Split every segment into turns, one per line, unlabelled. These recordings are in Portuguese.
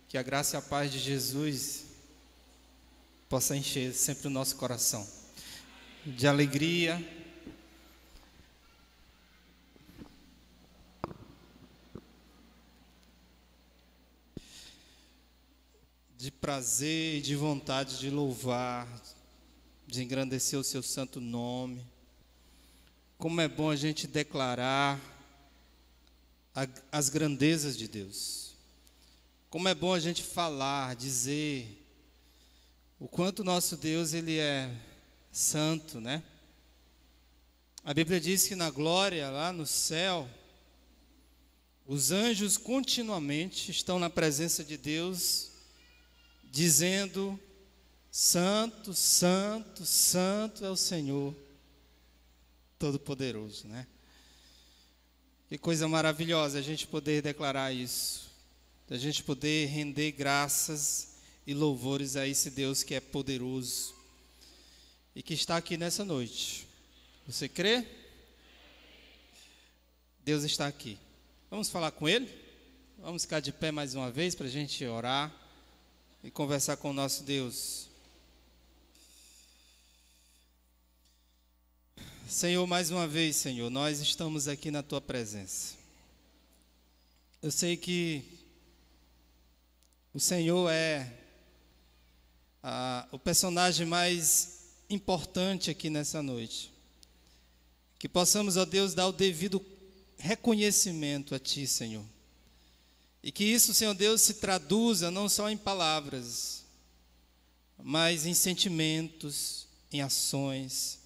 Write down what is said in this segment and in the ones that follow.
Que a graça e a paz de Jesus possa encher sempre o nosso coração de alegria, de prazer e de vontade de louvar, de engrandecer o seu santo nome. Como é bom a gente declarar as grandezas de Deus. Como é bom a gente falar, dizer o quanto nosso Deus ele é santo, né? A Bíblia diz que na glória, lá no céu, os anjos continuamente estão na presença de Deus, dizendo: Santo, Santo, Santo é o Senhor Todo-Poderoso, né? Que coisa maravilhosa a gente poder declarar isso, a gente poder render graças e louvores a esse Deus que é poderoso e que está aqui nessa noite. Você crê? Deus está aqui. Vamos falar com Ele? Vamos ficar de pé mais uma vez para a gente orar e conversar com o nosso Deus. Senhor, mais uma vez, Senhor, nós estamos aqui na Tua presença. Eu sei que o Senhor é o personagem mais importante aqui nessa noite. Que possamos, ó Deus, dar o devido reconhecimento a Ti, Senhor. E que isso, Senhor Deus, se traduza não só em palavras, mas em sentimentos, em ações.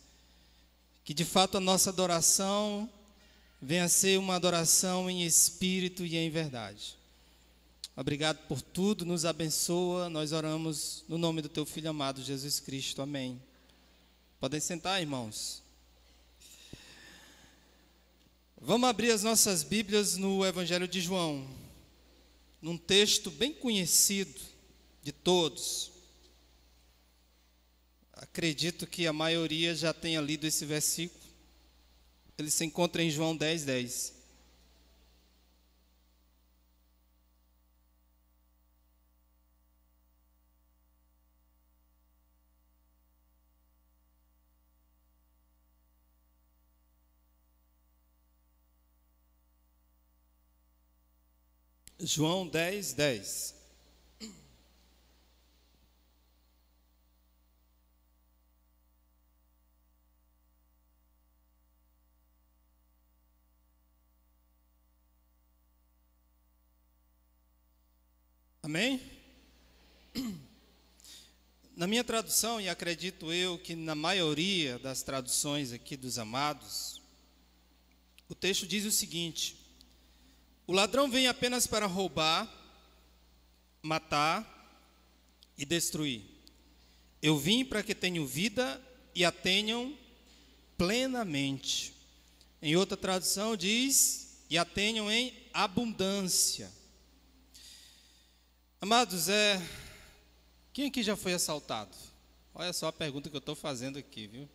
Que de fato a nossa adoração venha a ser uma adoração em espírito e em verdade. Obrigado por tudo, nos abençoa. Nós oramos no nome do Teu Filho amado, Jesus Cristo. Amém. Podem sentar, irmãos. Vamos abrir as nossas Bíblias no Evangelho de João, num texto bem conhecido de todos. Acredito que a maioria já tenha lido esse versículo. Ele se encontra em João 10, 10. João 10, 10. Amém? Na minha tradução, e acredito eu que na maioria das traduções aqui dos amados, o texto diz o seguinte: o ladrão vem apenas para roubar, matar e destruir. Eu vim para que tenham vida e a tenham plenamente. Em outra tradução diz, e a tenham em abundância. Amados, quem aqui já foi assaltado? Olha só a pergunta que eu estou fazendo aqui, viu?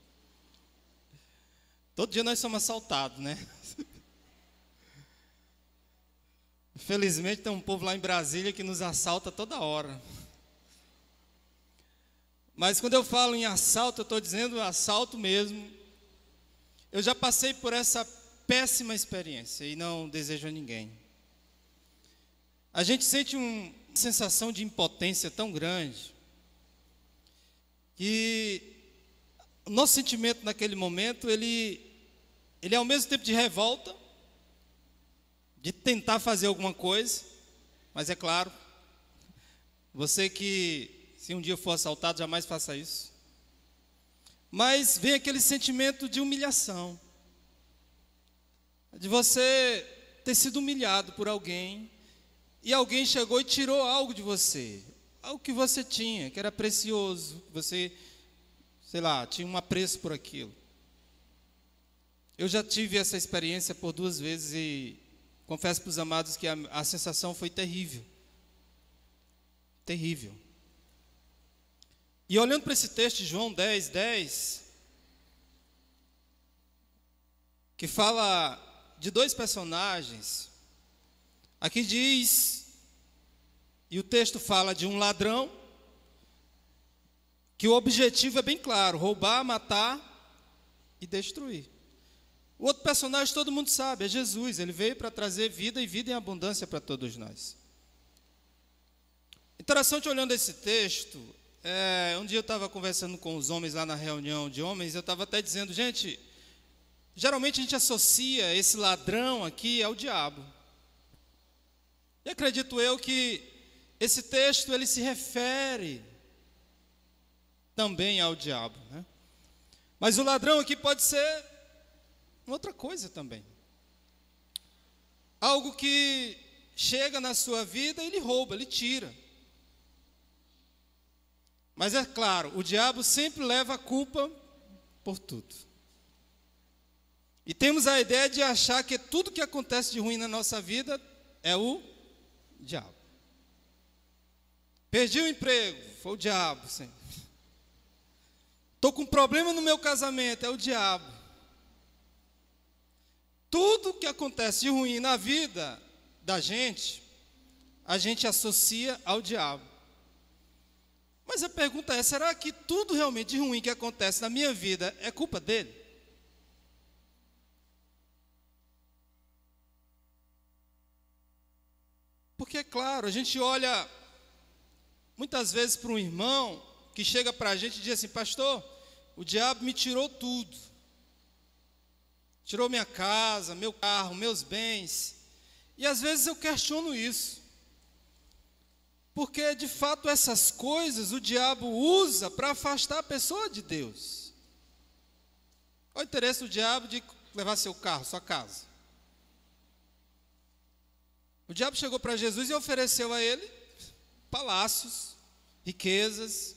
Todo dia nós somos assaltados, né? Infelizmente tem um povo lá em Brasília que nos assalta toda hora. Mas quando eu falo em assalto, eu estou dizendo assalto mesmo. Eu já passei por essa péssima experiência e não desejo a ninguém. A gente sente uma sensação de impotência tão grande que o nosso sentimento naquele momento, ele é ao mesmo tempo de revolta, de tentar fazer alguma coisa, mas é claro, você que se um dia for assaltado, jamais faça isso. Mas vem aquele sentimento de humilhação, de você ter sido humilhado por alguém, e alguém chegou e tirou algo de você, algo que você tinha, que era precioso, você, sei lá, tinha um apreço por aquilo. Eu já tive essa experiência por 2 vezes e confesso para os amados que a sensação foi terrível. Terrível. E olhando para esse texto de João 10, 10, que fala de 2 personagens, aqui diz E o texto fala de um ladrão, que o objetivo é bem claro: roubar, matar e destruir. O outro personagem todo mundo sabe, é Jesus. Ele veio para trazer vida e vida em abundância para todos nós. Interessante, olhando esse texto, um dia eu estava conversando com os homens lá na reunião de homens, eu estava até dizendo, gente, geralmente a gente associa esse ladrão aqui ao diabo. E acredito eu que esse texto ele se refere também ao diabo, né? Mas o ladrão aqui pode ser outra coisa também. Algo que chega na sua vida e ele rouba, ele tira. Mas é claro, o diabo sempre leva a culpa por tudo. E temos a ideia de achar que tudo que acontece de ruim na nossa vida é o diabo. Perdi o emprego, foi o diabo, Senhor. Estou com um problema no meu casamento, é o diabo. Tudo que acontece de ruim na vida da gente, a gente associa ao diabo. Mas a pergunta é, será que tudo realmente de ruim que acontece na minha vida é culpa dele? Porque, é claro, a gente olha muitas vezes para um irmão que chega para a gente e diz assim, pastor, o diabo me tirou tudo. Tirou minha casa, meu carro, meus bens. E às vezes eu questiono isso. Porque de fato essas coisas o diabo usa para afastar a pessoa de Deus. Qual o interesse do diabo de levar seu carro, sua casa? O diabo chegou para Jesus e ofereceu a ele palácios, riquezas.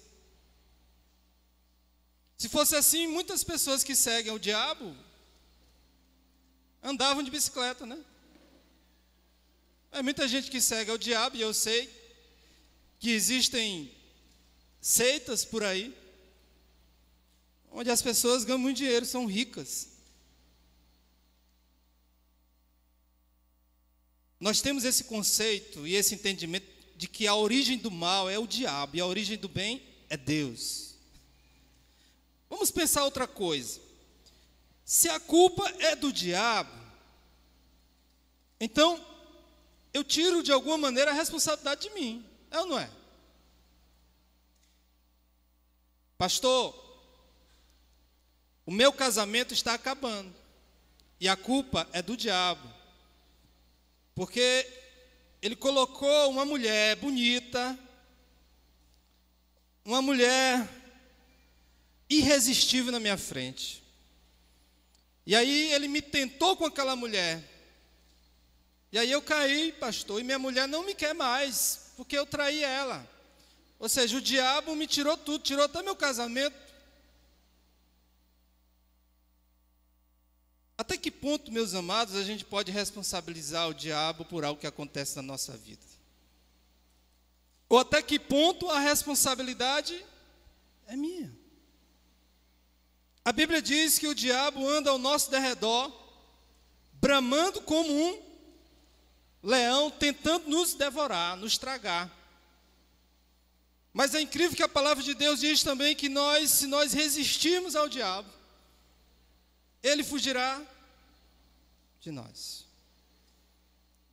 Se fosse assim, muitas pessoas que seguem o diabo andavam de bicicleta, né? É muita gente que segue o diabo, e eu sei que existem seitas por aí, onde as pessoas ganham muito dinheiro, são ricas. Nós temos esse conceito e esse entendimento de que a origem do mal é o diabo, e a origem do bem é Deus. Vamos pensar outra coisa. Se a culpa é do diabo, então eu tiro de alguma maneira a responsabilidade de mim, é ou não é? Pastor, o meu casamento está acabando e a culpa é do diabo, porque ele colocou uma mulher bonita, uma mulher irresistível na minha frente. E aí ele me tentou com aquela mulher. E aí eu caí, pastor, e minha mulher não me quer mais, porque eu traí ela. Ou seja, o diabo me tirou tudo, tirou até meu casamento. Até que ponto, meus amados, a gente pode responsabilizar o diabo por algo que acontece na nossa vida? Ou até que ponto a responsabilidade é minha? A Bíblia diz que o diabo anda ao nosso derredor, bramando como um leão, tentando nos devorar, nos tragar. Mas é incrível que a palavra de Deus diz também que se nós resistirmos ao diabo, ele fugirá de nós.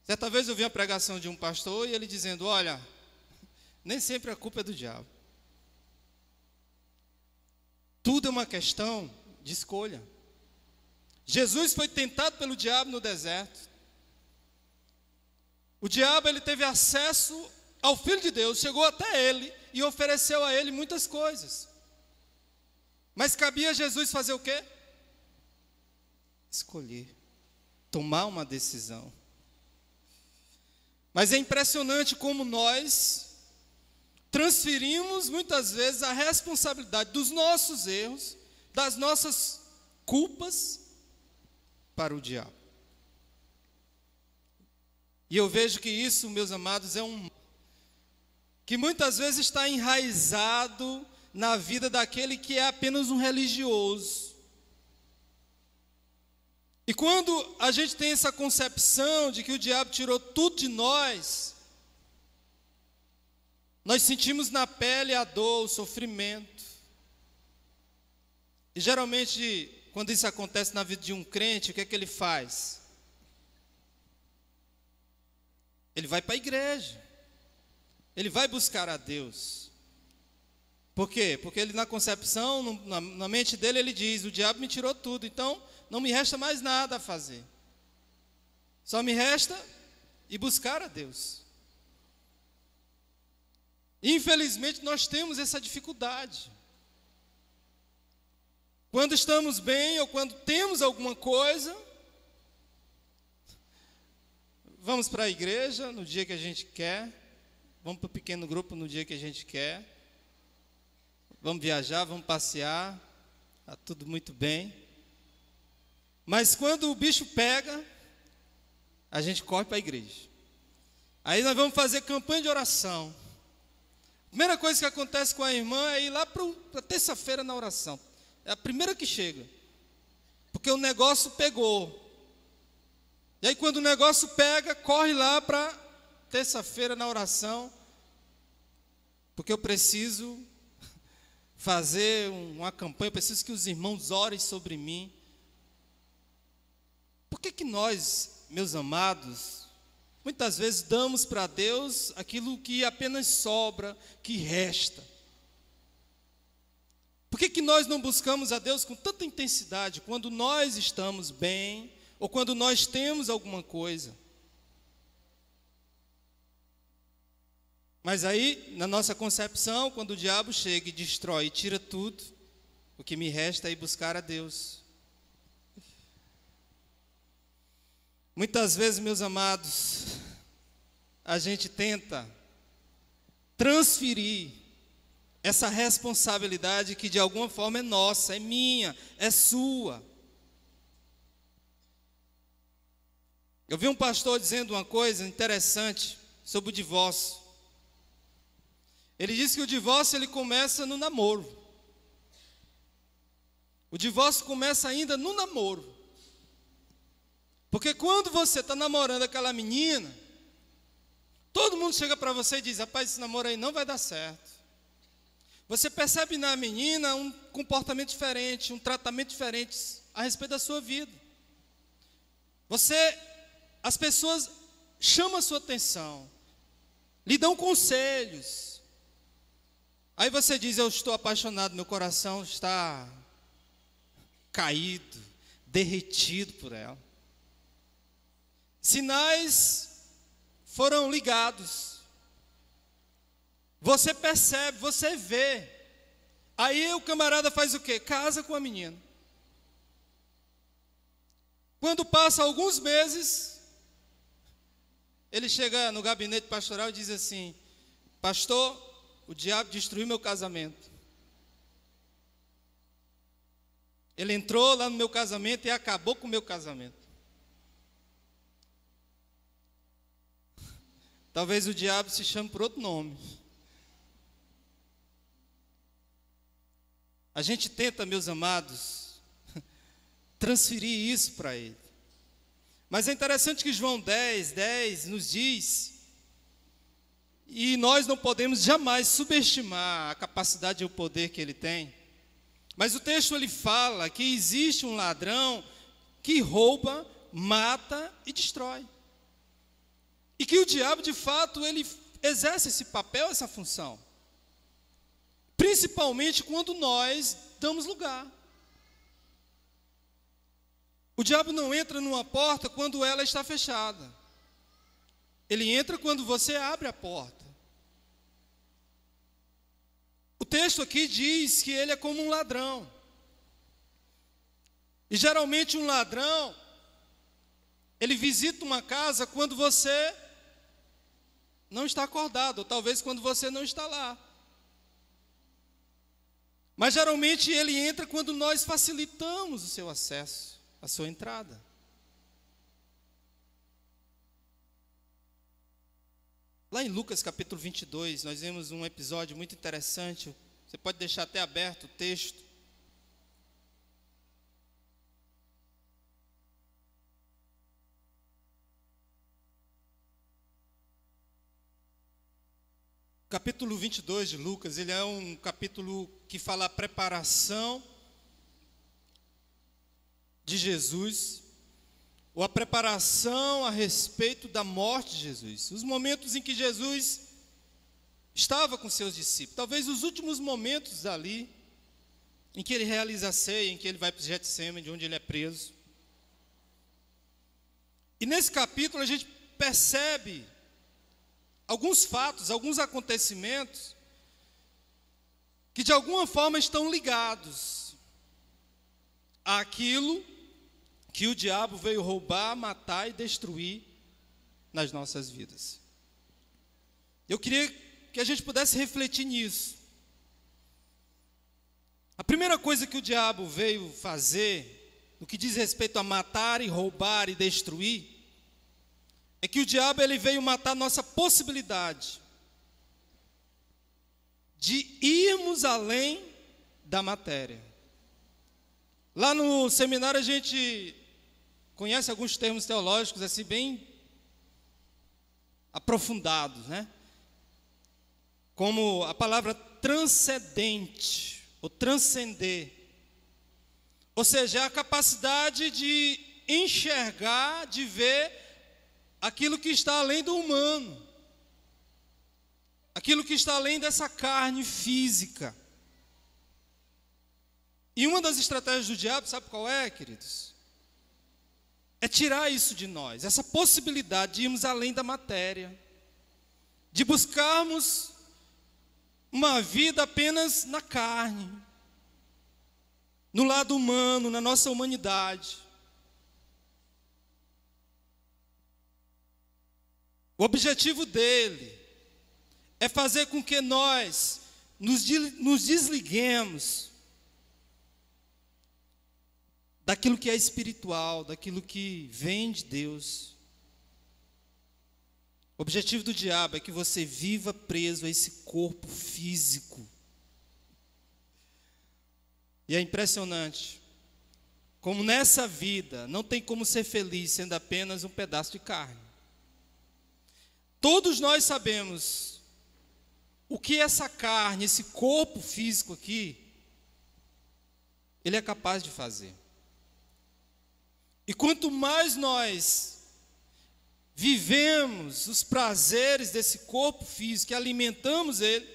Certa vez eu vi a pregação de um pastor e ele dizendo, olha, nem sempre a culpa é do diabo. Tudo é uma questão de escolha. Jesus foi tentado pelo diabo no deserto. O diabo ele teve acesso ao Filho de Deus, chegou até ele e ofereceu a ele muitas coisas. Mas cabia a Jesus fazer o quê? Escolher, tomar uma decisão. Mas é impressionante como nós transferimos muitas vezes a responsabilidade dos nossos erros, das nossas culpas, para o diabo. E eu vejo que isso, meus amados, que muitas vezes está enraizado na vida daquele que é apenas um religioso. E quando a gente tem essa concepção de que o diabo tirou tudo de nós, Nós sentimos na pele a dor, o sofrimento. E geralmente, quando isso acontece na vida de um crente, o que é que ele faz? Ele vai para a igreja. Ele vai buscar a Deus. Por quê? Porque ele, na concepção, na mente dele, ele diz: o diabo me tirou tudo, então não me resta mais nada a fazer. Só me resta ir buscar a Deus. Infelizmente, nós temos essa dificuldade. Quando estamos bem ou quando temos alguma coisa, vamos para a igreja no dia que a gente quer, vamos para o pequeno grupo no dia que a gente quer, vamos viajar, vamos passear, está tudo muito bem. Mas quando o bicho pega, a gente corre para a igreja. Aí nós vamos fazer campanha de oração. A primeira coisa que acontece com a irmã é ir lá para terça-feira na oração. É a primeira que chega. Porque o negócio pegou. E aí quando o negócio pega, corre lá para terça-feira na oração. Porque eu preciso fazer uma campanha, eu preciso que os irmãos orem sobre mim. Por que nós, meus amados, muitas vezes damos para Deus aquilo que apenas sobra, que resta? Por que nós não buscamos a Deus com tanta intensidade quando nós estamos bem ou quando nós temos alguma coisa? Mas aí, na nossa concepção, quando o diabo chega e destrói e tira tudo, o que me resta é ir buscar a Deus. Muitas vezes, meus amados, a gente tenta transferir essa responsabilidade que de alguma forma é nossa, é minha, é sua. Eu vi um pastor dizendo uma coisa interessante sobre o divórcio. Ele disse que o divórcio ele começa no namoro. O divórcio começa ainda no namoro. Porque quando você está namorando aquela menina, todo mundo chega para você e diz: rapaz, esse namoro aí não vai dar certo. Você percebe na menina um comportamento diferente, um tratamento diferente a respeito da sua vida. As pessoas chamam a sua atenção, lhe dão conselhos. Aí você diz: eu estou apaixonado, meu coração está caído, derretido por ela. Sinais foram ligados. Você percebe, você vê. Aí o camarada faz o quê? Casa com a menina. Quando passa alguns meses, ele chega no gabinete pastoral e diz assim: pastor, o diabo destruiu meu casamento. Ele entrou lá no meu casamento e acabou com o meu casamento. Talvez o diabo se chame por outro nome. A gente tenta, meus amados, transferir isso para ele. Mas é interessante que João 10 nos diz, e nós não podemos jamais subestimar a capacidade e o poder que ele tem. Mas o texto ele fala que existe um ladrão que rouba, mata e destrói. E que o diabo, de fato, ele exerce esse papel, essa função. Principalmente quando nós damos lugar. O diabo não entra numa porta quando ela está fechada. Ele entra quando você abre a porta. O texto aqui diz que ele é como um ladrão. E geralmente um ladrão, ele visita uma casa quando você não está acordado, ou talvez quando você não está lá. Mas geralmente ele entra quando nós facilitamos o seu acesso, a sua entrada. Lá em Lucas capítulo 22, nós vemos um episódio muito interessante. Você pode deixar até aberto o texto. capítulo 22 de Lucas, ele é um capítulo que fala a preparação de Jesus, ou a preparação a respeito da morte de Jesus. Os momentos em que Jesus estava com seus discípulos, talvez os últimos momentos ali, em que ele realiza a ceia, em que ele vai para o Getsêmani, de onde ele é preso. E nesse capítulo a gente percebe alguns fatos, alguns acontecimentos, que de alguma forma estão ligados àquilo que o diabo veio roubar, matar e destruir nas nossas vidas. Eu queria que a gente pudesse refletir nisso. A primeira coisa que o diabo veio fazer, no que diz respeito a matar e roubar e destruir, é que o diabo ele veio matar nossa possibilidade de irmos além da matéria. Lá no seminário a gente conhece alguns termos teológicos assim bem aprofundados, né? Como a palavra transcendente, ou transcender. Ou seja, é a capacidade de enxergar, de ver aquilo que está além do humano, aquilo que está além dessa carne física. E uma das estratégias do diabo, sabe qual é, queridos? É tirar isso de nós, essa possibilidade de irmos além da matéria, de buscarmos uma vida apenas na carne, no lado humano, na nossa humanidade. O objetivo dele é fazer com que nós nos desliguemos daquilo que é espiritual, daquilo que vem de Deus. O objetivo do diabo é que você viva preso a esse corpo físico. E é impressionante como nessa vida não tem como ser feliz sendo apenas um pedaço de carne. Todos nós sabemos o que essa carne, esse corpo físico aqui, ele é capaz de fazer. E quanto mais nós vivemos os prazeres desse corpo físico e alimentamos ele,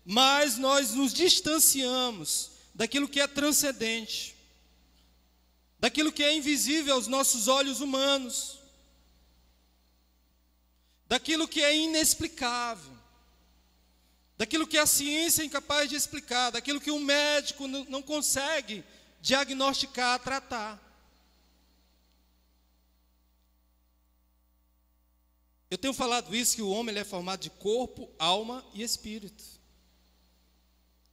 mais nós nos distanciamos daquilo que é transcendente, daquilo que é invisível aos nossos olhos humanos, daquilo que é inexplicável, daquilo que a ciência é incapaz de explicar, daquilo que um médico não consegue diagnosticar, tratar. Eu tenho falado isso, que o homem ele é formado de corpo, alma e espírito.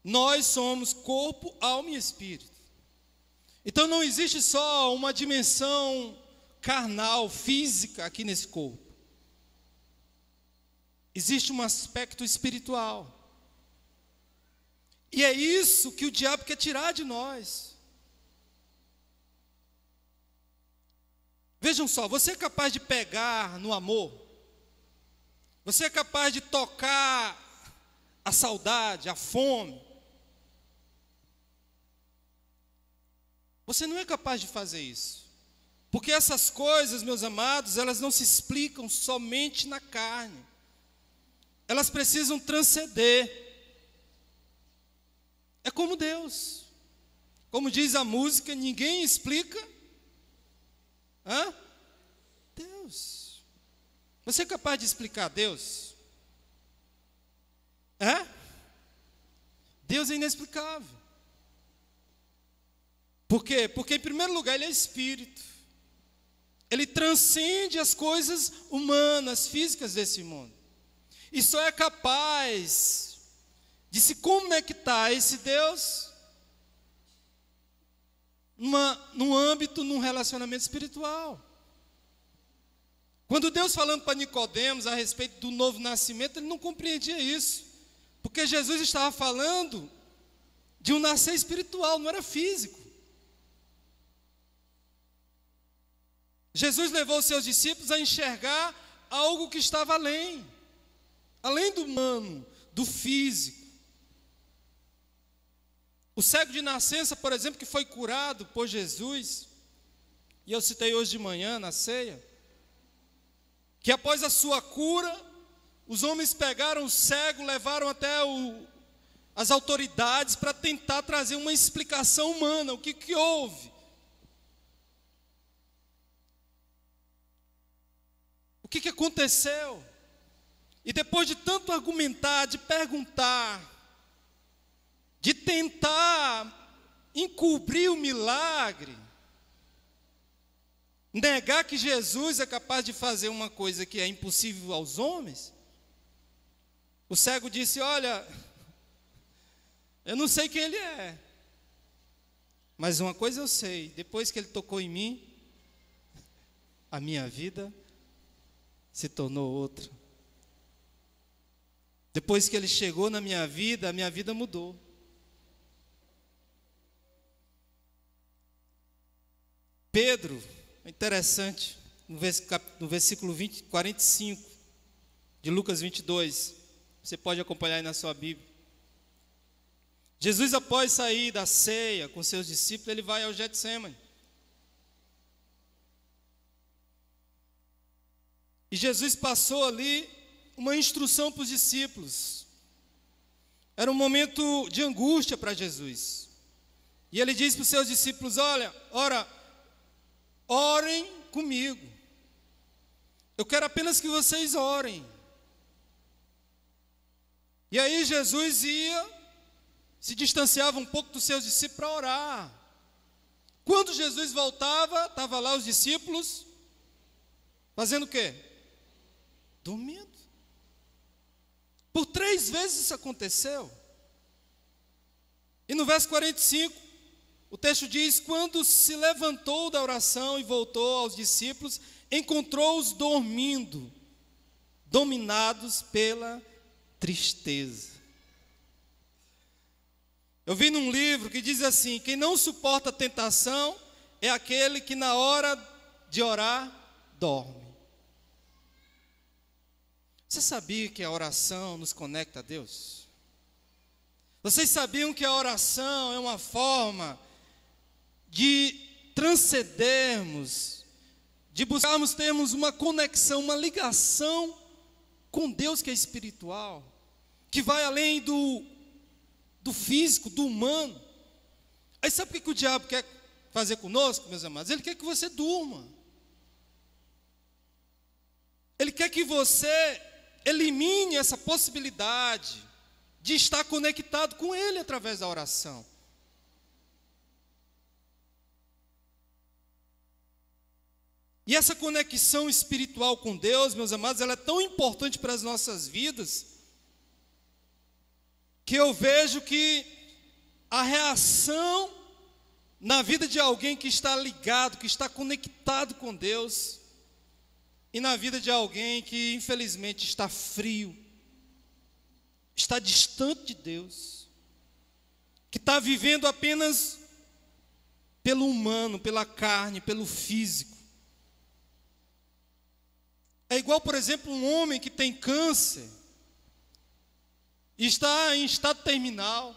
Nós somos corpo, alma e espírito. Então não existe só uma dimensão carnal, física aqui nesse corpo. Existe um aspecto espiritual. E é isso que o diabo quer tirar de nós. Vejam só, você é capaz de pegar no amor? Você é capaz de tocar a saudade, a fome? Você não é capaz de fazer isso. Porque essas coisas, meus amados, elas não se explicam somente na carne. Elas precisam transcender. É como Deus. Como diz a música, ninguém explica. Deus. Você é capaz de explicar Deus? Deus é inexplicável. Por quê? Porque, em primeiro lugar, Ele é Espírito. Ele transcende as coisas humanas, físicas desse mundo. E só é capaz de se conectar a esse Deus num âmbito, num relacionamento espiritual. Quando Deus falando para Nicodemos a respeito do novo nascimento, ele não compreendia isso. Porque Jesus estava falando de um nascer espiritual, não era físico. Jesus levou os seus discípulos a enxergar algo que estava além do humano, do físico. O cego de nascença, por exemplo, que foi curado por Jesus, e eu citei hoje de manhã na ceia, que após a sua cura, os homens pegaram o cego, levaram até as autoridades para tentar trazer uma explicação humana, o que houve. O que aconteceu? E depois de tanto argumentar, de perguntar, de tentar encobrir o milagre, negar que Jesus é capaz de fazer uma coisa que é impossível aos homens, o cego disse: olha, eu não sei quem ele é, mas uma coisa eu sei, depois que ele tocou em mim, a minha vida se tornou outra. Depois que ele chegou na minha vida, a minha vida mudou. Pedro, é interessante, no versículo 45 de Lucas 22, você pode acompanhar aí na sua Bíblia. Jesus, após sair da ceia com seus discípulos, ele vai ao Getsêmani. E Jesus passou ali uma instrução para os discípulos. Era um momento de angústia para Jesus. E ele disse para os seus discípulos: orem comigo. Eu quero apenas que vocês orem. E aí Jesus se distanciava um pouco dos seus discípulos para orar. Quando Jesus voltava, estavam lá os discípulos fazendo o quê? Dormindo. Por 3 vezes isso aconteceu. E no verso 45, o texto diz: quando se levantou da oração e voltou aos discípulos, encontrou-os dormindo, dominados pela tristeza. Eu vi num livro que diz assim: quem não suporta a tentação é aquele que na hora de orar dorme. Você sabia que a oração nos conecta a Deus? Vocês sabiam que a oração é uma forma de transcendermos, de buscarmos termos uma conexão, uma ligação com Deus que é espiritual, que vai além do físico, do humano? Aí sabe o que o diabo quer fazer conosco, meus amados? Ele quer que você durma. Ele quer que você elimine essa possibilidade de estar conectado com Ele através da oração. E essa conexão espiritual com Deus, meus amados, ela é tão importante para as nossas vidas, que eu vejo que a reação na vida de alguém que está ligado, que está conectado com Deus, e na vida de alguém que infelizmente está frio, está distante de Deus, que está vivendo apenas pelo humano, pela carne, pelo físico. É igual, por exemplo, um homem que tem câncer e está em estado terminal,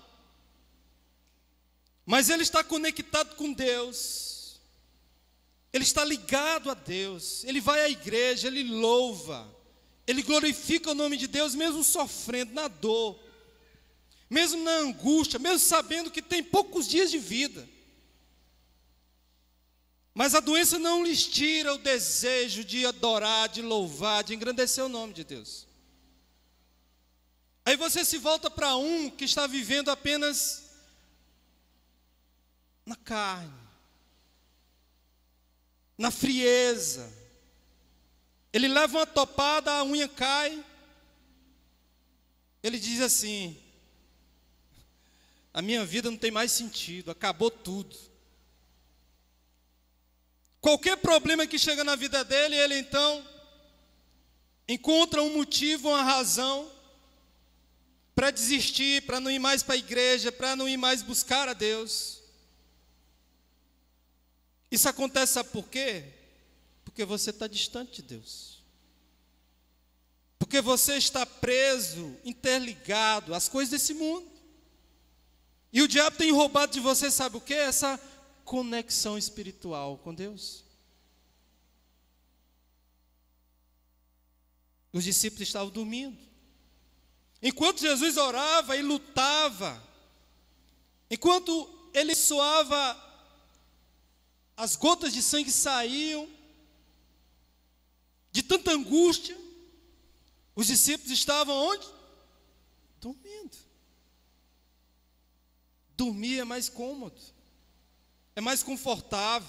mas ele está conectado com Deus, ele está ligado a Deus, ele vai à igreja, ele louva, ele glorifica o nome de Deus, mesmo sofrendo na dor, mesmo na angústia, mesmo sabendo que tem poucos dias de vida. Mas a doença não lhes tira o desejo de adorar, de louvar, de engrandecer o nome de Deus. Aí você se volta para um que está vivendo apenas na carne, na frieza. Ele leva uma topada, a unha cai. Ele diz assim: a minha vida não tem mais sentido, acabou tudo. Qualquer problema que chega na vida dele, ele então encontra um motivo, uma razão para desistir, para não ir mais para a igreja, para não ir mais buscar a Deus. Isso acontece, sabe por quê? Porque você está distante de Deus. Porque você está preso, interligado às coisas desse mundo. E o diabo tem roubado de você, sabe o quê? Essa conexão espiritual com Deus. Os discípulos estavam dormindo. Enquanto Jesus orava e lutava, enquanto ele suava, as gotas de sangue saíam, de tanta angústia, os discípulos estavam onde? Dormindo. Dormir é mais cômodo, é mais confortável.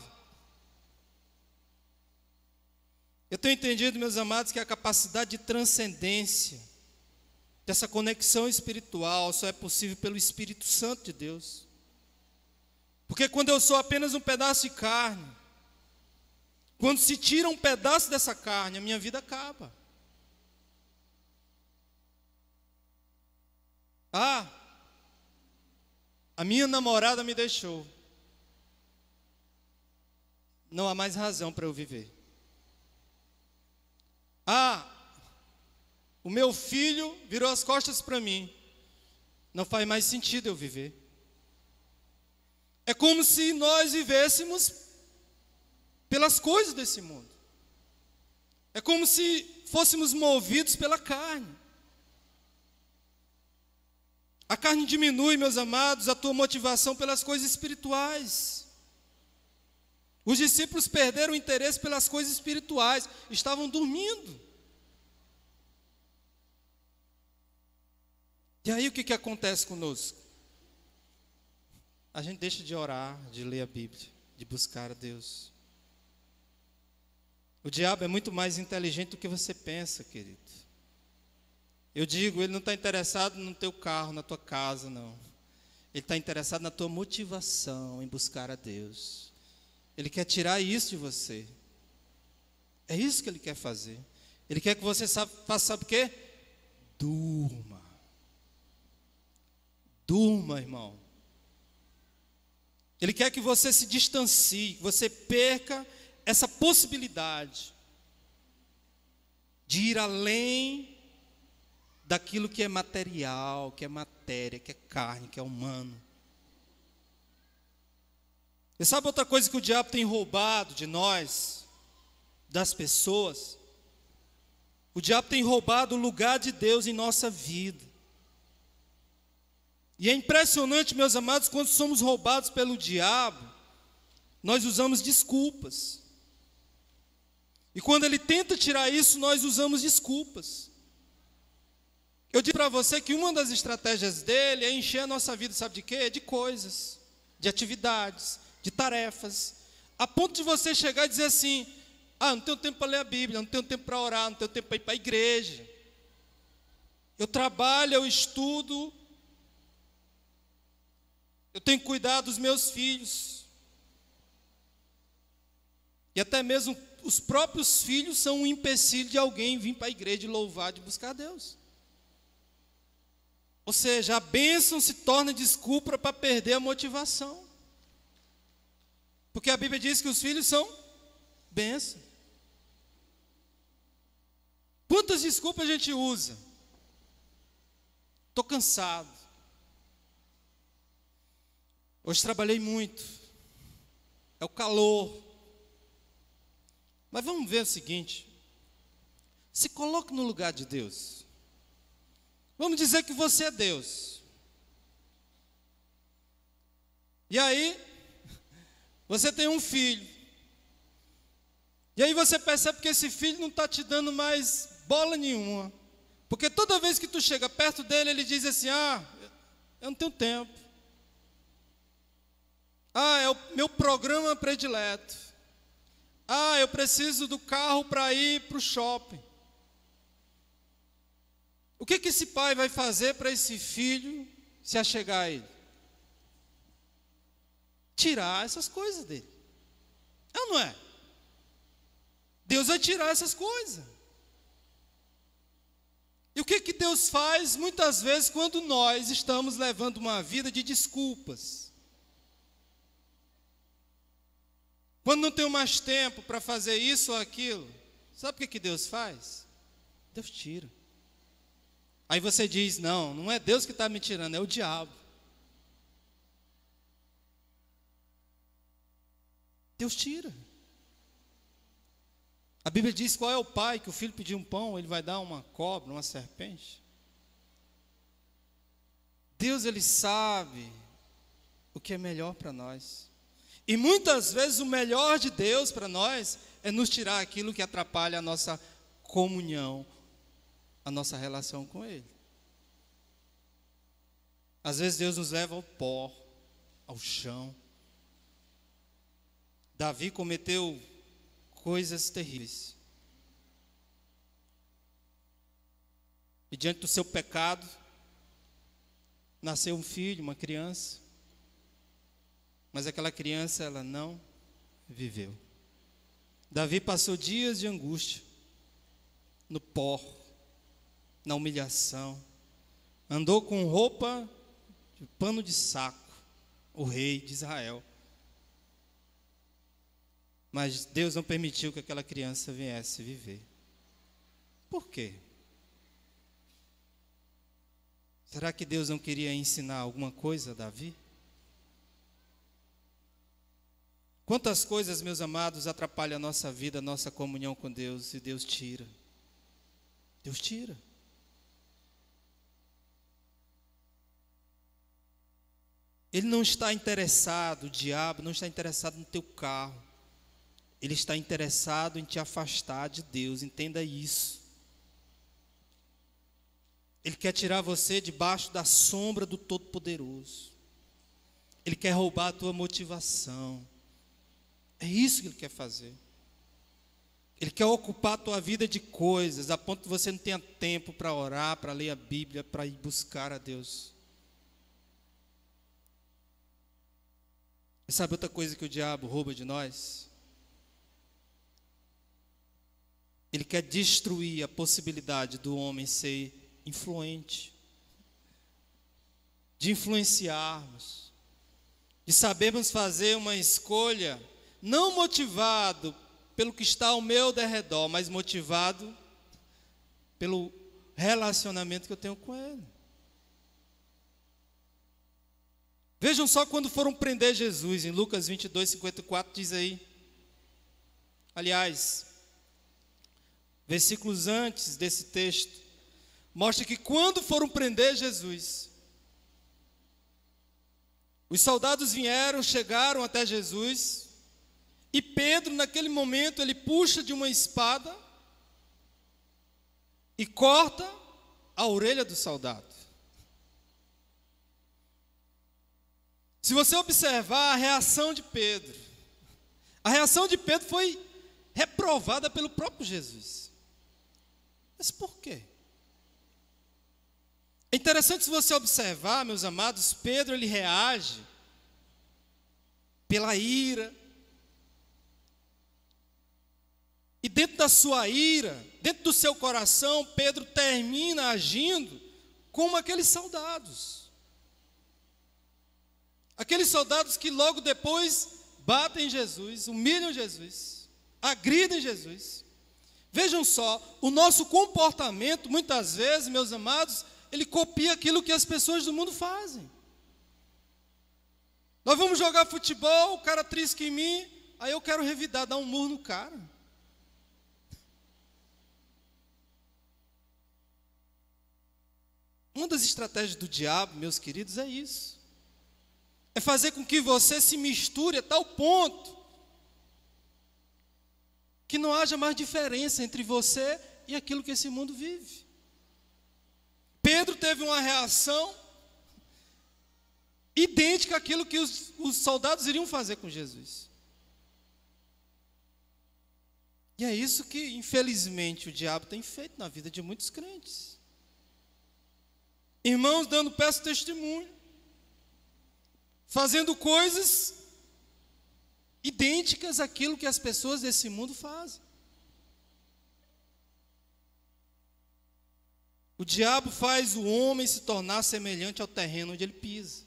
Eu tenho entendido, meus amados, que a capacidade de transcendência, dessa conexão espiritual, só é possível pelo Espírito Santo de Deus. Porque quando eu sou apenas um pedaço de carne, quando se tira um pedaço dessa carne, a minha vida acaba. A minha namorada me deixou. Não há mais razão para eu viver. O meu filho virou as costas para mim. Não faz mais sentido eu viver. É como se nós vivêssemos pelas coisas desse mundo. É como se fôssemos movidos pela carne. A carne diminui, meus amados, a tua motivação pelas coisas espirituais. Os discípulos perderam o interesse pelas coisas espirituais, estavam dormindo. E aí o que acontece conosco? A gente deixa de orar, de ler a Bíblia, de buscar a Deus. O diabo é muito mais inteligente do que você pensa, querido. Eu digo, ele não está interessado no teu carro, na tua casa, não. Ele está interessado na tua motivação em buscar a Deus. Ele quer tirar isso de você. É isso que ele quer fazer. Ele quer que você faça, sabe o quê? Durma. Durma, irmão. Ele quer que você se distancie, que você perca essa possibilidade de ir além daquilo que é material, que é matéria, que é carne, que é humano. E sabe outra coisa que o diabo tem roubado de nós, das pessoas? O diabo tem roubado o lugar de Deus em nossa vida. E é impressionante, meus amados, quando somos roubados pelo diabo, nós usamos desculpas. E quando ele tenta tirar isso, nós usamos desculpas. Eu digo para você que uma das estratégias dele é encher a nossa vida, sabe de quê? De coisas, de atividades, de tarefas, a ponto de você chegar e dizer assim: não tenho tempo para ler a Bíblia, não tenho tempo para orar, não tenho tempo para ir para a igreja. Eu trabalho, eu estudo, eu tenho que cuidar dos meus filhos. E até mesmo os próprios filhos são um empecilho de alguém vir para a igreja e louvar, de buscar a Deus. Ou seja, a bênção se torna desculpa para perder a motivação. Porque a Bíblia diz que os filhos são bênção. Quantas desculpas a gente usa? Estou cansado. Hoje trabalhei muito. É o calor. Mas vamos ver o seguinte. Se coloque no lugar de Deus. Vamos dizer que você é Deus. E aí, você tem um filho. E aí você percebe que esse filho não está te dando mais bola nenhuma. Porque toda vez que tu chega perto dele, ele diz assim: eu não tenho tempo. É o meu programa predileto. Eu preciso do carro para ir para o shopping. O que esse pai vai fazer para esse filho se achegar a ele? Tirar essas coisas dele. É ou não é? Deus vai tirar essas coisas. E o que Deus faz muitas vezes quando nós estamos levando uma vida de desculpas? Quando não tenho mais tempo para fazer isso ou aquilo, sabe o que Deus faz? Deus tira. Aí você diz, não, não é Deus que está me tirando, é o diabo. Deus tira. A Bíblia diz qual é o pai que o filho pedir um pão, ele vai dar uma cobra, uma serpente. Deus, ele sabe o que é melhor para nós. E muitas vezes o melhor de Deus para nós é nos tirar aquilo que atrapalha a nossa comunhão, a nossa relação com Ele. Às vezes Deus nos leva ao pó, ao chão. Davi cometeu coisas terríveis. E diante do seu pecado, nasceu um filho, uma criança. Mas aquela criança, ela não viveu. Davi passou dias de angústia, no pó, na humilhação. Andou com roupa de pano de saco, o rei de Israel. Mas Deus não permitiu que aquela criança viesse viver. Por quê? Será que Deus não queria ensinar alguma coisa a Davi? Quantas coisas, meus amados, atrapalham a nossa vida, a nossa comunhão com Deus, e Deus tira. Deus tira. Ele não está interessado, o diabo não está interessado no teu carro. Ele está interessado em te afastar de Deus, entenda isso. Ele quer tirar você debaixo da sombra do Todo-Poderoso. Ele quer roubar a tua motivação. É isso que ele quer fazer. Ele quer ocupar a tua vida de coisas, a ponto que você não tenha tempo para orar, para ler a Bíblia, para ir buscar a Deus. E sabe outra coisa que o diabo rouba de nós? Ele quer destruir a possibilidade do homem ser influente, de influenciarmos, de sabermos fazer uma escolha, não motivado pelo que está ao meu derredor, mas motivado pelo relacionamento que eu tenho com Ele. Vejam só quando foram prender Jesus, em Lucas 22, 54, diz aí. Aliás, versículos antes desse texto, mostra que quando foram prender Jesus, os soldados vieram, chegaram até Jesus, e Pedro, naquele momento, ele puxa de uma espada e corta a orelha do soldado. Se você observar a reação de Pedro, a reação de Pedro foi reprovada pelo próprio Jesus. Mas por quê? É interessante se você observar, meus amados, Pedro ele reage pela ira. E dentro da sua ira, dentro do seu coração, Pedro termina agindo como aqueles soldados. Aqueles soldados que logo depois batem Jesus, humilham Jesus, agridem Jesus. Vejam só, o nosso comportamento, muitas vezes, meus amados, ele copia aquilo que as pessoas do mundo fazem. Nós vamos jogar futebol, o cara trisca em mim, aí eu quero revidar, dar um murro no cara. Uma das estratégias do diabo, meus queridos, é isso. É fazer com que você se misture a tal ponto que não haja mais diferença entre você e aquilo que esse mundo vive. Pedro teve uma reação idêntica àquilo que os soldados iriam fazer com Jesus. E é isso que, infelizmente, o diabo tem feito na vida de muitos crentes. Irmãos dando péssimo testemunho, fazendo coisas idênticas àquilo que as pessoas desse mundo fazem. O diabo faz o homem se tornar semelhante ao terreno onde ele pisa,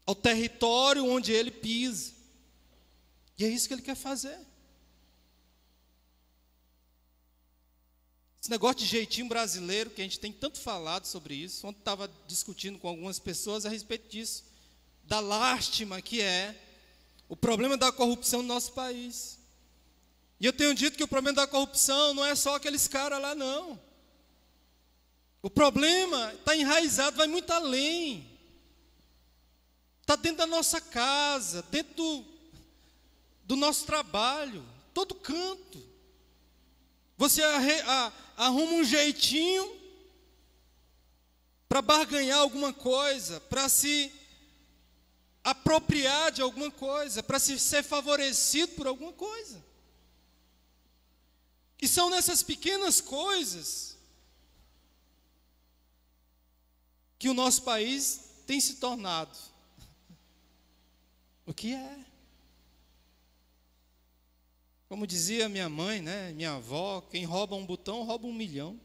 ao território onde ele pisa. E é isso que ele quer fazer. Esse negócio de jeitinho brasileiro, que a gente tem tanto falado sobre isso. Ontem estava discutindo com algumas pessoas a respeito disso, da lástima que é o problema da corrupção no nosso país. E eu tenho dito que o problema da corrupção não é só aqueles caras lá, não. O problema está enraizado, vai muito além. Está dentro da nossa casa, dentro do nosso trabalho, todo canto. Você arruma um jeitinho para barganhar alguma coisa, para se apropriar de alguma coisa, para se ser favorecido por alguma coisa. E são nessas pequenas coisas que o nosso país tem se tornado o que é. Como dizia minha mãe, né, minha avó, quem rouba um botão, rouba 1 milhão.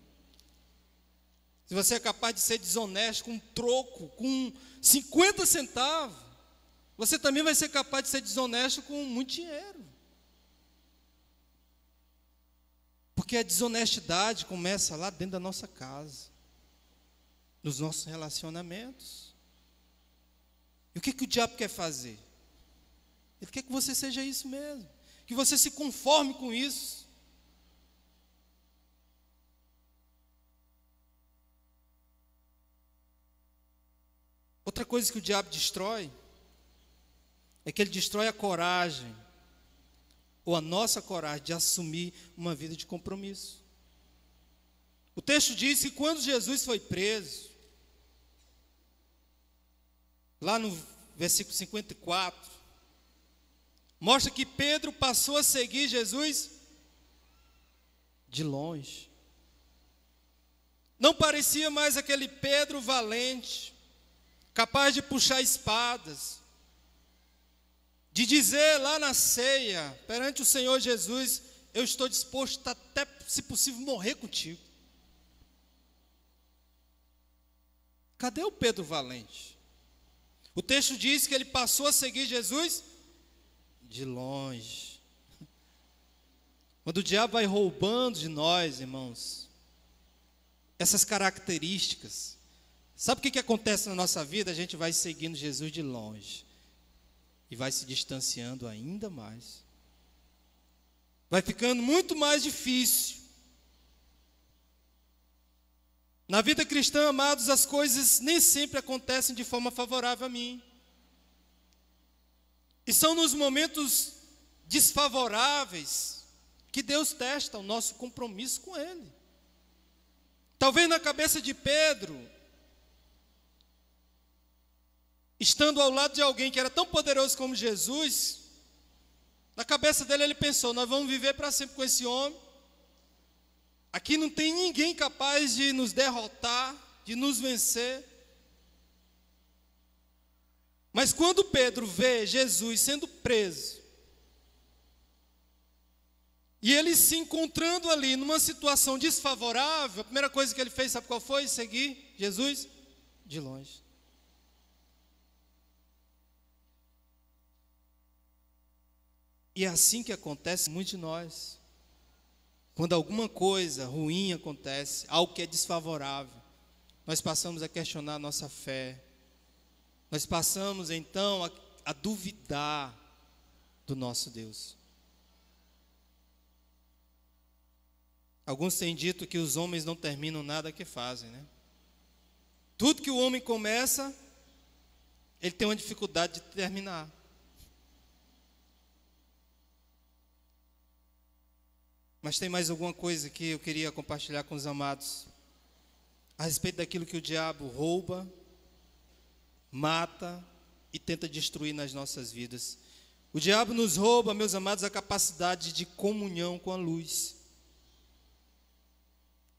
Se você é capaz de ser desonesto com um troco, com 50 centavos, você também vai ser capaz de ser desonesto com muito dinheiro. Porque a desonestidade começa lá dentro da nossa casa, nos nossos relacionamentos. E o que o diabo quer fazer? Ele quer que você seja isso mesmo, que você se conforme com isso. Outra coisa que o diabo destrói é que ele destrói a coragem, ou a nossa coragem de assumir uma vida de compromisso. O texto diz que quando Jesus foi preso, lá no versículo 54, mostra que Pedro passou a seguir Jesus de longe. Não parecia mais aquele Pedro valente, capaz de puxar espadas, de dizer lá na ceia, perante o Senhor Jesus, eu estou disposto até, se possível, morrer contigo. Cadê o Pedro valente? O texto diz que ele passou a seguir Jesus de longe. Quando o diabo vai roubando de nós, irmãos, essas características, sabe o que acontece na nossa vida? A gente vai seguindo Jesus de longe e vai se distanciando ainda mais. Vai ficando muito mais difícil. Na vida cristã, amados, as coisas nem sempre acontecem de forma favorável a mim. E são nos momentos desfavoráveis que Deus testa o nosso compromisso com Ele. Talvez na cabeça de Pedro, estando ao lado de alguém que era tão poderoso como Jesus, na cabeça dele ele pensou, nós vamos viver para sempre com esse homem. Aqui não tem ninguém capaz de nos derrotar, de nos vencer. Mas quando Pedro vê Jesus sendo preso, e ele se encontrando ali numa situação desfavorável, a primeira coisa que ele fez, sabe qual foi? Seguir Jesus de longe. E é assim que acontece com muitos de nós. Quando alguma coisa ruim acontece, algo que é desfavorável, nós passamos a questionar a nossa fé. Nós passamos então a duvidar do nosso Deus. Alguns têm dito que os homens não terminam nada que fazem, né? Tudo que o homem começa, ele tem uma dificuldade de terminar. Mas tem mais alguma coisa que eu queria compartilhar com os amados a respeito daquilo que o diabo rouba, mata e tenta destruir nas nossas vidas. O diabo nos rouba, meus amados, a capacidade de comunhão com a luz.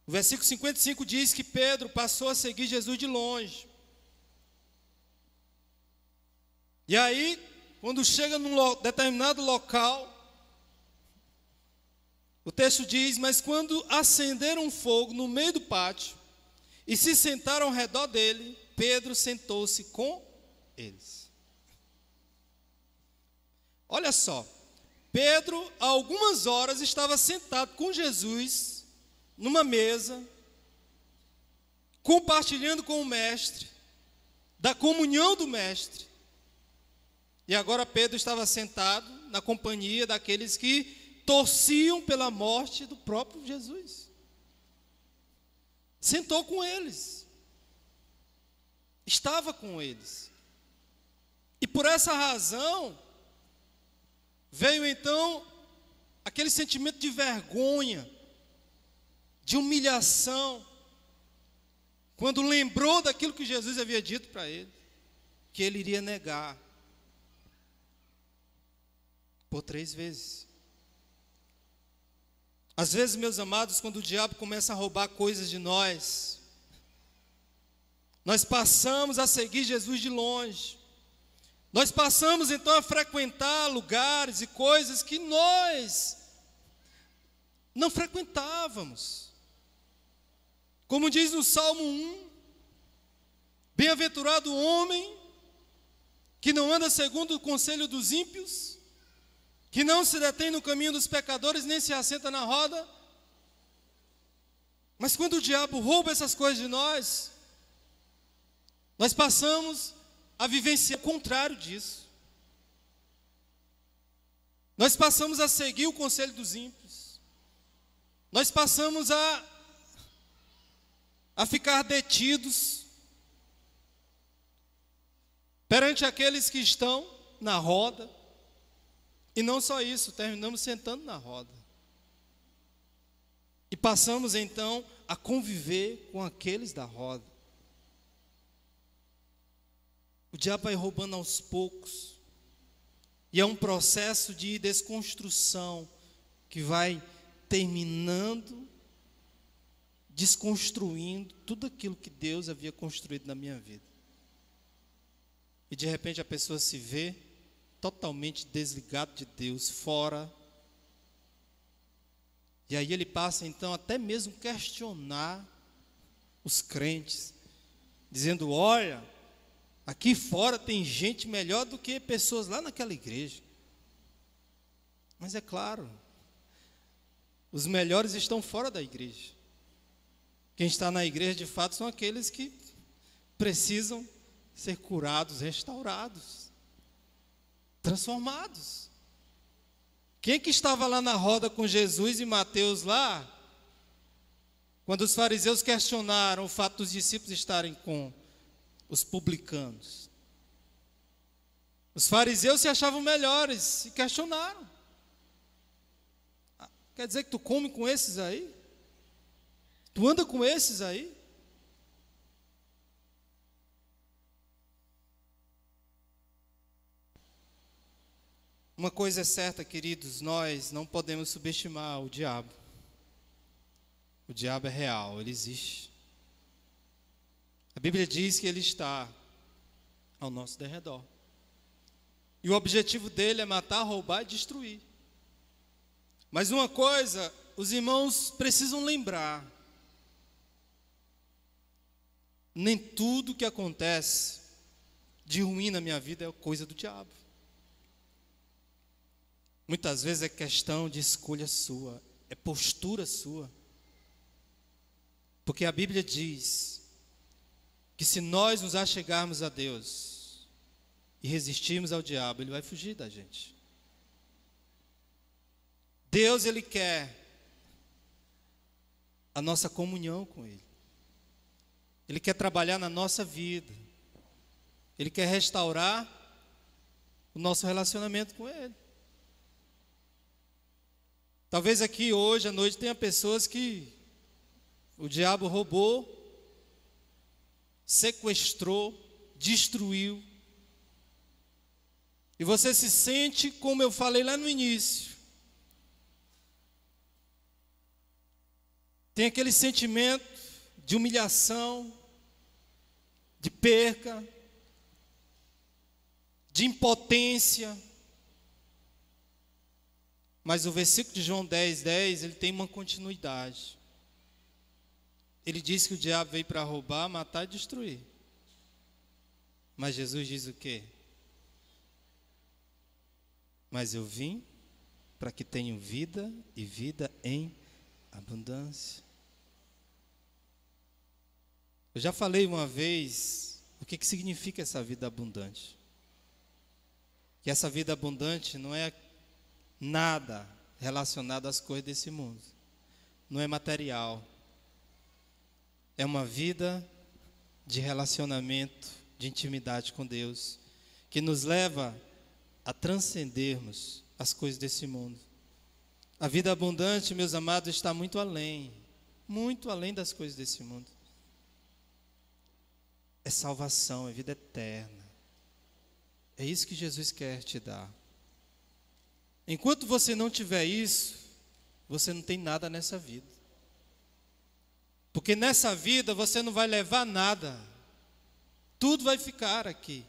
O versículo 55 diz que Pedro passou a seguir Jesus de longe. E aí, quando chega num determinado local, o texto diz, mas quando acenderam fogo no meio do pátio e se sentaram ao redor dele, Pedro sentou-se com eles. Olha só, Pedro há algumas horas estava sentado com Jesus numa mesa, compartilhando com o mestre, da comunhão do mestre. E agora Pedro estava sentado na companhia daqueles que torciam pela morte do próprio Jesus. Sentou com eles. Estava com eles. E por essa razão, veio então aquele sentimento de vergonha, de humilhação, quando lembrou daquilo que Jesus havia dito para ele, que ele iria negar por 3 vezes. Às vezes, meus amados, quando o diabo começa a roubar coisas de nós passamos a seguir Jesus de longe. Nós passamos então a frequentar lugares e coisas que nós não frequentávamos. Como diz no Salmo 1, bem-aventurado o homem que não anda segundo o conselho dos ímpios, que não se detém no caminho dos pecadores, nem se assenta na roda. Mas quando o diabo rouba essas coisas de nós passamos a vivenciar o contrário disso. Nós passamos a seguir o conselho dos ímpios. Nós passamos a ficar detidos perante aqueles que estão na roda. E não só isso, terminamos sentando na roda. E passamos então a conviver com aqueles da roda. O diabo vai roubando aos poucos. E é um processo de desconstrução que vai terminando, desconstruindo tudo aquilo que Deus havia construído na minha vida. E de repente a pessoa se vê totalmente desligado de Deus, fora. E aí ele passa então até mesmo questionar os crentes, dizendo: olha, aqui fora tem gente melhor do que pessoas lá naquela igreja. Mas é claro, os melhores estão fora da igreja. Quem está na igreja de fato são aqueles que precisam ser curados, restaurados, transformados. Quem que estava lá na roda com Jesus e Mateus lá, quando os fariseus questionaram o fato dos discípulos estarem com os publicanos? Os fariseus se achavam melhores e questionaram. Quer dizer que tu come com esses aí? Tu anda com esses aí? Uma coisa é certa, queridos, nós não podemos subestimar o diabo. O diabo é real, ele existe. A Bíblia diz que ele está ao nosso derredor. E o objetivo dele é matar, roubar e destruir. Mas uma coisa, os irmãos precisam lembrar: nem tudo que acontece de ruim na minha vida é coisa do diabo. Muitas vezes é questão de escolha sua, é postura sua. Porque a Bíblia diz que se nós nos achegarmos a Deus e resistirmos ao diabo, ele vai fugir da gente. Deus, ele quer a nossa comunhão com ele. Ele quer trabalhar na nossa vida. Ele quer restaurar o nosso relacionamento com ele. Talvez aqui hoje à noite tenha pessoas que o diabo roubou, sequestrou, destruiu. E você se sente, como eu falei lá no início, tem aquele sentimento de humilhação, de perca, de impotência. Mas o versículo de João 10:10, ele tem uma continuidade. Ele diz que o diabo veio para roubar, matar e destruir. Mas Jesus diz o quê? Mas eu vim para que tenham vida e vida em abundância. Eu já falei uma vez o que significa essa vida abundante. Que essa vida abundante não é nada relacionado às coisas desse mundo. Não é material. É uma vida de relacionamento, de intimidade com Deus, que nos leva a transcendermos as coisas desse mundo. A vida abundante, meus amados, está muito além das coisas desse mundo. É salvação, é vida eterna. É isso que Jesus quer te dar. Enquanto você não tiver isso, você não tem nada nessa vida. Porque nessa vida você não vai levar nada. Tudo vai ficar aqui.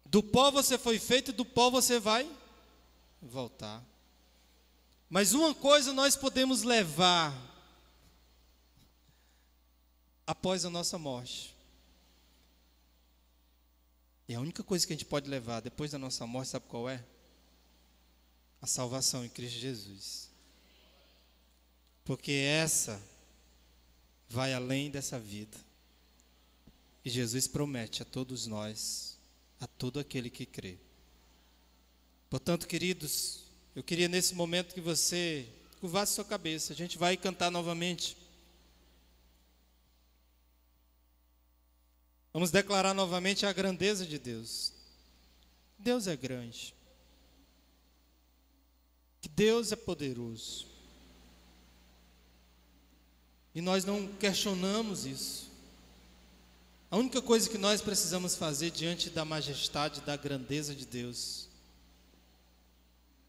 Do pó você foi feito e do pó você vai voltar. Mas uma coisa nós podemos levar após a nossa morte. E a única coisa que a gente pode levar depois da nossa morte, sabe qual é? A salvação em Cristo Jesus. Porque essa vai além dessa vida. E Jesus promete a todos nós, a todo aquele que crê. Portanto, queridos, eu queria nesse momento que você curvasse sua cabeça. A gente vai cantar novamente. Vamos declarar novamente a grandeza de Deus. Deus é grande. Que Deus é poderoso. E nós não questionamos isso. A única coisa que nós precisamos fazer diante da majestade, da grandeza de Deus,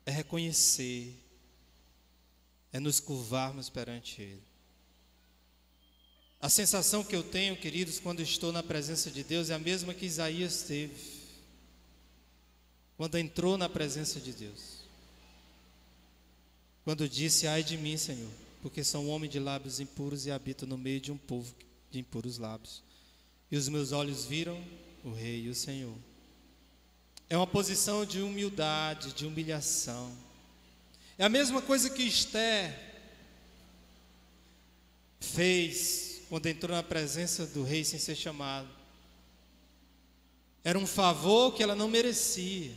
é reconhecer, é nos curvarmos perante Ele. A sensação que eu tenho, queridos, quando estou na presença de Deus é a mesma que Isaías teve, quando entrou na presença de Deus. Quando disse: ai de mim, Senhor, porque sou um homem de lábios impuros e habito no meio de um povo de impuros lábios. E os meus olhos viram o Rei e o Senhor. É uma posição de humildade, de humilhação. É a mesma coisa que Esther fez quando entrou na presença do rei sem ser chamado. Era um favor que ela não merecia.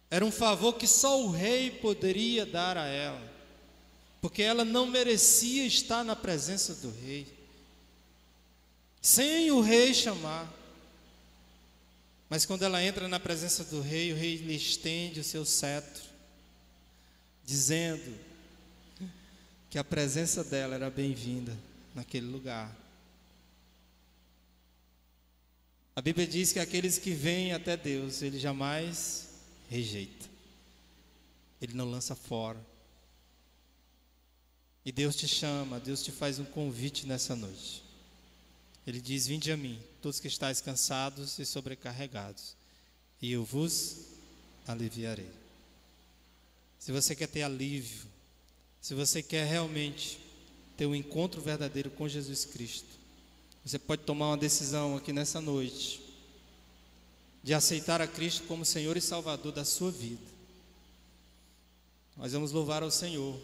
Era um favor que só o rei poderia dar a ela, porque ela não merecia estar na presença do rei, sem o rei chamar. Mas quando ela entra na presença do rei, o rei lhe estende o seu cetro, dizendo que a presença dela era bem-vinda naquele lugar. A Bíblia diz que aqueles que vêm até Deus, Ele jamais rejeita. Ele não lança fora. E Deus te chama, Deus te faz um convite nessa noite. Ele diz: vinde a mim, todos que estáis cansados e sobrecarregados, e eu vos aliviarei. Se você quer ter alívio, se você quer realmente ter um encontro verdadeiro com Jesus Cristo, você pode tomar uma decisão aqui nessa noite, de aceitar a Cristo como Senhor e Salvador da sua vida. Nós vamos louvar ao Senhor,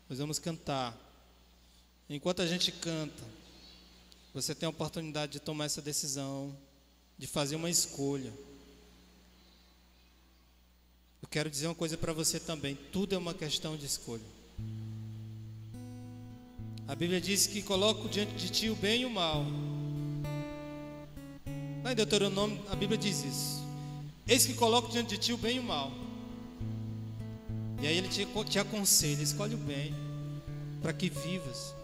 nós vamos cantar. Enquanto a gente canta, você tem a oportunidade de tomar essa decisão, de fazer uma escolha. Eu quero dizer uma coisa para você também: tudo é uma questão de escolha. A Bíblia diz que coloco diante de ti o bem e o mal. Lá em Deuteronômio, a Bíblia diz isso: eis que coloco diante de ti o bem e o mal. E aí ele te aconselha: escolhe o bem, para que vivas.